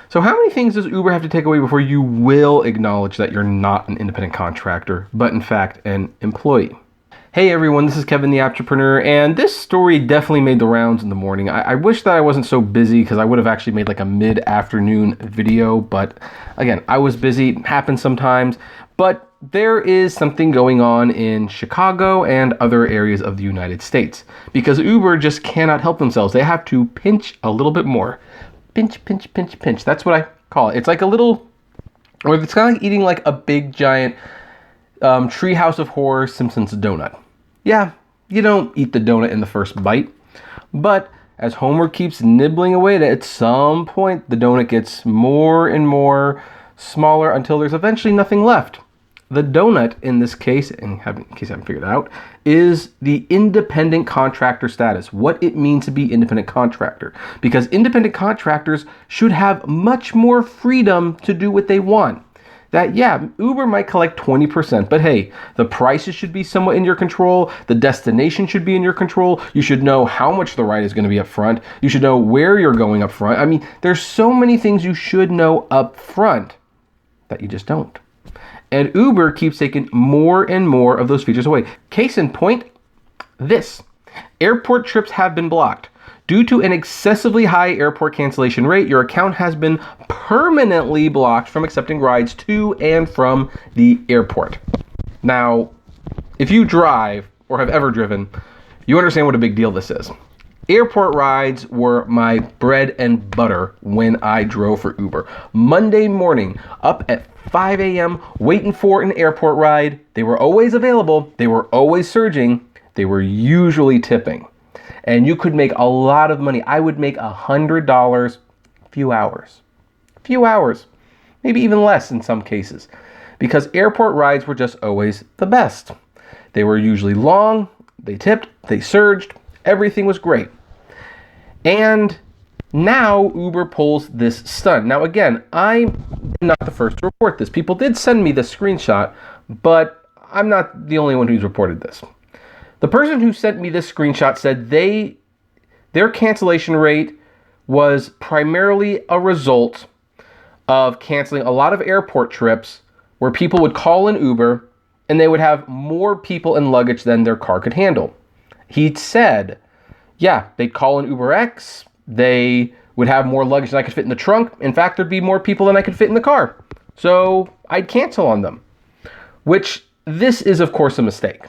So how many things does Uber have to take away before you will acknowledge that you're not an independent contractor, but in fact an employee? Hey everyone, this is Kevin the Apptrepreneur, and this story definitely made the rounds in the morning. I wish that I wasn't so busy because I would have actually made like a mid-afternoon video, but again, I was busy. It happens sometimes, but there is something going on in Chicago and other areas of the United States because Uber just cannot help themselves. They have to pinch a little bit more. Pinch, pinch, pinch, pinch. That's what I call it. It's like a little, or it's kind of like eating like a big giant Treehouse of Horror Simpsons donut. Yeah, you don't eat the donut in the first bite, but as Homer keeps nibbling away at it, at some point the donut gets more and more smaller until there's eventually nothing left. The donut in this case, in case I haven't figured it out, is the independent contractor status, what it means to be independent contractor. Because independent contractors should have much more freedom to do what they want. That, yeah, Uber might collect 20%, but hey, the prices should be somewhat in your control. The destination should be in your control. You should know how much the ride is going to be up front. You should know where you're going up front. I mean, there's so many things you should know up front that you just don't. And Uber keeps taking more and more of those features away. Case in point, this. Airport trips have been blocked. Due to an excessively high airport cancellation rate, your account has been permanently blocked from accepting rides to and from the airport. Now, if you drive or have ever driven, you understand what a big deal this is. Airport rides were my bread and butter when I drove for Uber. Monday morning, up at 5 a.m., waiting for an airport ride. They were always available. They were always surging. They were usually tipping. And you could make a lot of money. I would make $100 few hours. Few hours. Maybe even less in some cases. Because airport rides were just always the best. They were usually long. They tipped. They surged. Everything was great. And now Uber pulls this stunt. Now again, I'm not the first to report this. People did send me the screenshot, but I'm not the only one who's reported this. The person who sent me this screenshot said their cancellation rate was primarily a result of canceling a lot of airport trips where people would call in Uber and they would have more people and luggage than their car could handle. He said, yeah, they'd call in Uber X, they would have more luggage than I could fit in the trunk. In fact, there'd be more people than I could fit in the car. So I'd cancel on them, which this is, of course, a mistake.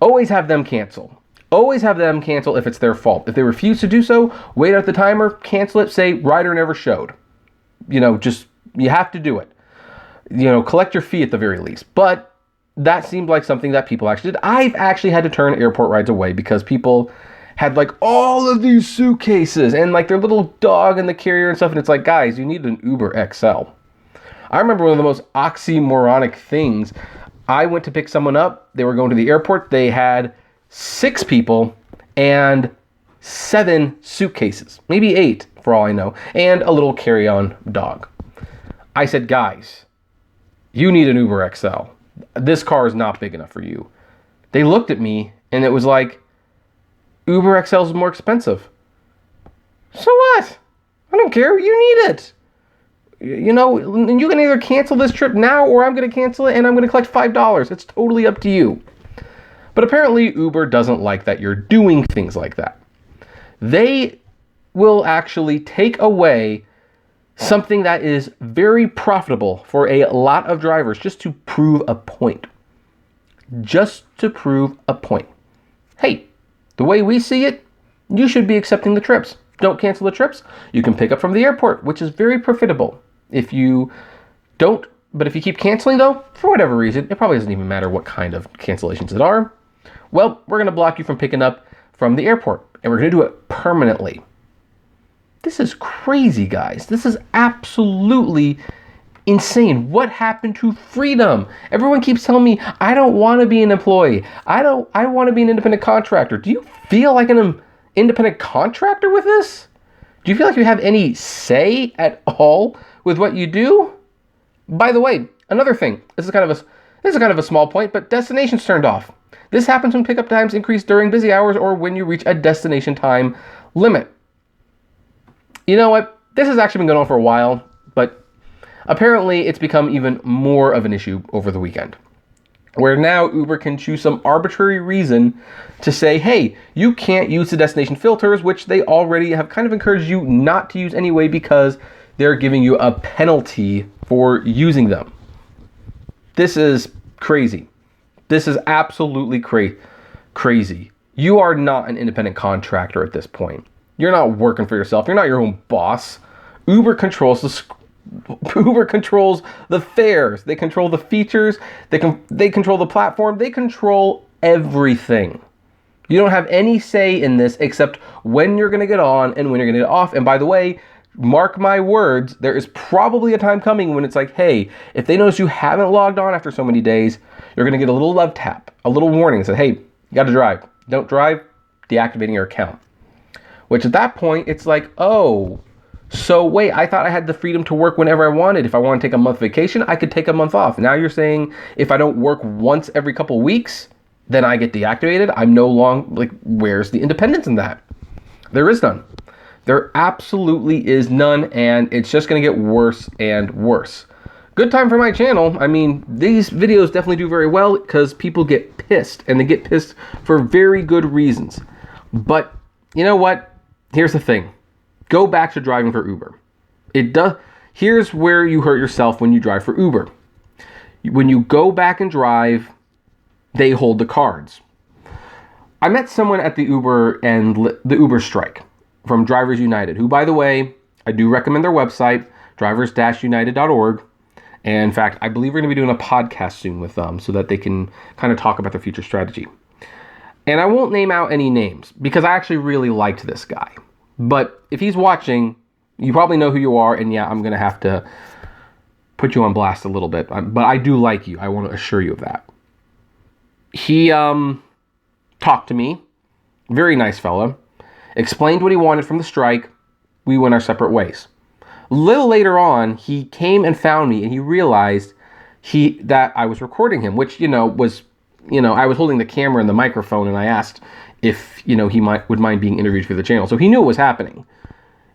Always have them cancel. Always have them cancel if it's their fault. If they refuse to do so, wait out the timer, cancel it, say rider never showed. You have to do it. Collect your fee at the very least. But that seemed like something that people actually did. I've actually had to turn airport rides away because people had like all of these suitcases and like their little dog in the carrier and stuff. And it's like, guys, you need an Uber XL. I remember one of the most oxymoronic things. I went to pick someone up. They were going to the airport. They had 6 people and 7 suitcases, maybe 8 for all I know, and a little carry-on dog. I said, guys, you need an Uber XL. This car is not big enough for you. They looked at me and it was like, Uber XL is more expensive. So what? I don't care. You need it. And you can either cancel this trip now or I'm going to cancel it and I'm going to collect $5. It's totally up to you. But apparently Uber doesn't like that you're doing things like that. They will actually take away something that is very profitable for a lot of drivers just to prove a point. Just to prove a point. Hey, the way we see it, you should be accepting the trips. Don't cancel the trips. You can pick up from the airport, which is very profitable. If you don't, but if you keep canceling though, for whatever reason, it probably doesn't even matter what kind of cancellations it are. Well, we're going to block you from picking up from the airport, and we're going to do it permanently. This is crazy, guys. This is absolutely insane. What happened to freedom? Everyone keeps telling me, I don't want to be an employee. I want to be an independent contractor. Do you feel like an independent contractor with this? Do you feel like you have any say at all with what you do? By the way, another thing. This is kind of a small point, but destinations turned off. This happens when pickup times increase during busy hours or when you reach a destination time limit. You know what? This has actually been going on for a while, but apparently it's become even more of an issue over the weekend, where now Uber can choose some arbitrary reason to say, hey, you can't use the destination filters, which they already have kind of encouraged you not to use anyway because they're giving you a penalty for using them. This is crazy. This is absolutely crazy. You are not an independent contractor at this point. You're not working for yourself. You're not your own boss. Uber controls the fares. They control the features. They control the platform. They control everything. You don't have any say in this except when you're going to get on and when you're going to get off. And by the way, mark my words, there is probably a time coming when it's like, hey, if they notice you haven't logged on after so many days, you're going to get a little love tap, a little warning that says, hey, you got to drive. Don't drive, deactivating your account. Which at that point, it's like, oh, so wait, I thought I had the freedom to work whenever I wanted. If I want to take a month vacation, I could take a month off. Now you're saying if I don't work once every couple weeks, then I get deactivated? I'm no longer, like, where's the independence in that? There is none. There absolutely is none, and it's just going to get worse and worse. Good time for my channel. I mean, these videos definitely do very well because people get pissed, and they get pissed for very good reasons. But you know what? Here's the thing. Go back to driving for Uber. Here's where you hurt yourself when you drive for Uber. When you go back and drive, they hold the cards. I met someone at the Uber strike from Drivers United, who, by the way, I do recommend their website, drivers-united.org. And in fact, I believe we're going to be doing a podcast soon with them so that they can kind of talk about their future strategy. And I won't name out any names because I actually really liked this guy. But if he's watching, you probably know who you are. And yeah, I'm going to have to put you on blast a little bit. But I do like you. I want to assure you of that. He talked to me. Very nice fella. Explained what he wanted from the strike. We went our separate ways. A little later on, he came and found me, and he realized that I was recording him, which, I was holding the camera and the microphone, and I asked if, he would mind being interviewed for the channel. So he knew it was happening.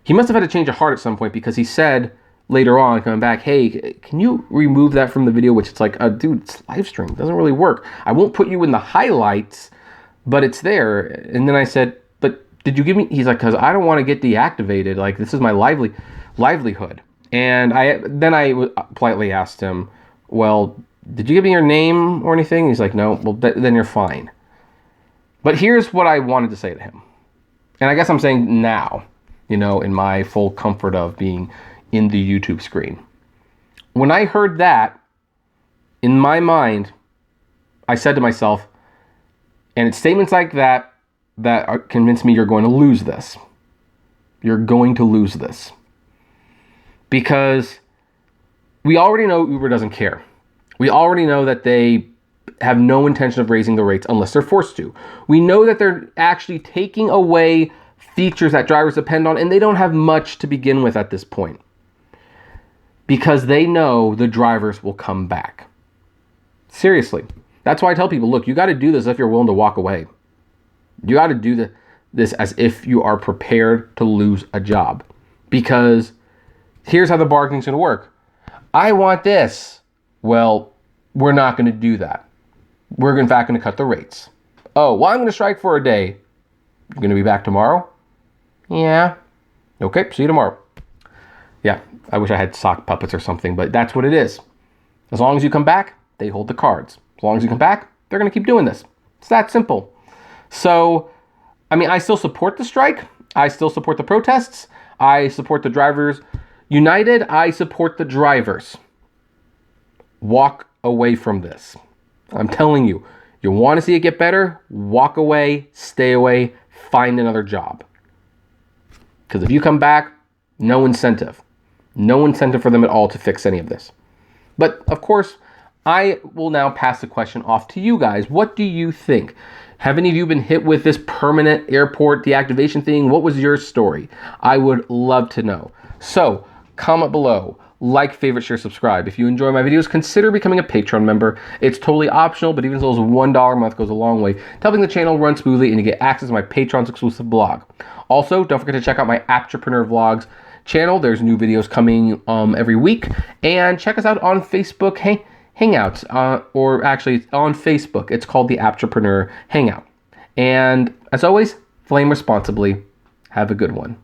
He must have had a change of heart at some point because he said later on, coming back, hey, can you remove that from the video? Which it's like, dude, it's live stream. It doesn't really work. I won't put you in the highlights, but it's there. And then I said, but did you give me, he's like, because I don't want to get deactivated. Like, this is my livelihood. And I politely asked him, well, did you give me your name or anything? He's like, no. Well, then you're fine. But here's what I wanted to say to him. And I guess I'm saying now, in my full comfort of being in the YouTube screen. When I heard that, in my mind, I said to myself, and it's statements like that convince me you're going to lose this. You're going to lose this. Because we already know Uber doesn't care. We already know that they have no intention of raising the rates unless they're forced to. We know that they're actually taking away features that drivers depend on, and they don't have much to begin with at this point. Because they know the drivers will come back. Seriously. That's why I tell people, look, you got to do this if you're willing to walk away. You got to do this as if you are prepared to lose a job. Because here's how the bargaining's going to work. I want this. Well, we're not going to do that. We're in fact going to cut the rates. Oh, well, I'm going to strike for a day. You're going to be back tomorrow? Yeah. Okay, see you tomorrow. Yeah, I wish I had sock puppets or something, but that's what it is. As long as you come back, they hold the cards. As long as you come back, they're going to keep doing this. It's that simple. So, I still support the strike. I still support the protests. I support the Drivers United. I support the drivers. Walk away from this. I'm telling you, you want to see it get better? Walk away, stay away, find another job. Because if you come back, no incentive. No incentive for them at all to fix any of this. But, of course, I will now pass the question off to you guys. What do you think? Have any of you been hit with this permanent airport deactivation thing? What was your story? I would love to know. So, comment below. Like, favorite, share, subscribe. If you enjoy my videos, consider becoming a Patreon member. It's totally optional, but even as little as $1 a month goes a long way to helping the channel run smoothly and you get access to my Patreon's exclusive blog. Also, don't forget to check out my Apptrepreneur vlogs channel. There's new videos coming every week. And check us out on Facebook Hangouts, or actually on Facebook. It's called the Apptrepreneur Hangout. And as always, flame responsibly. Have a good one.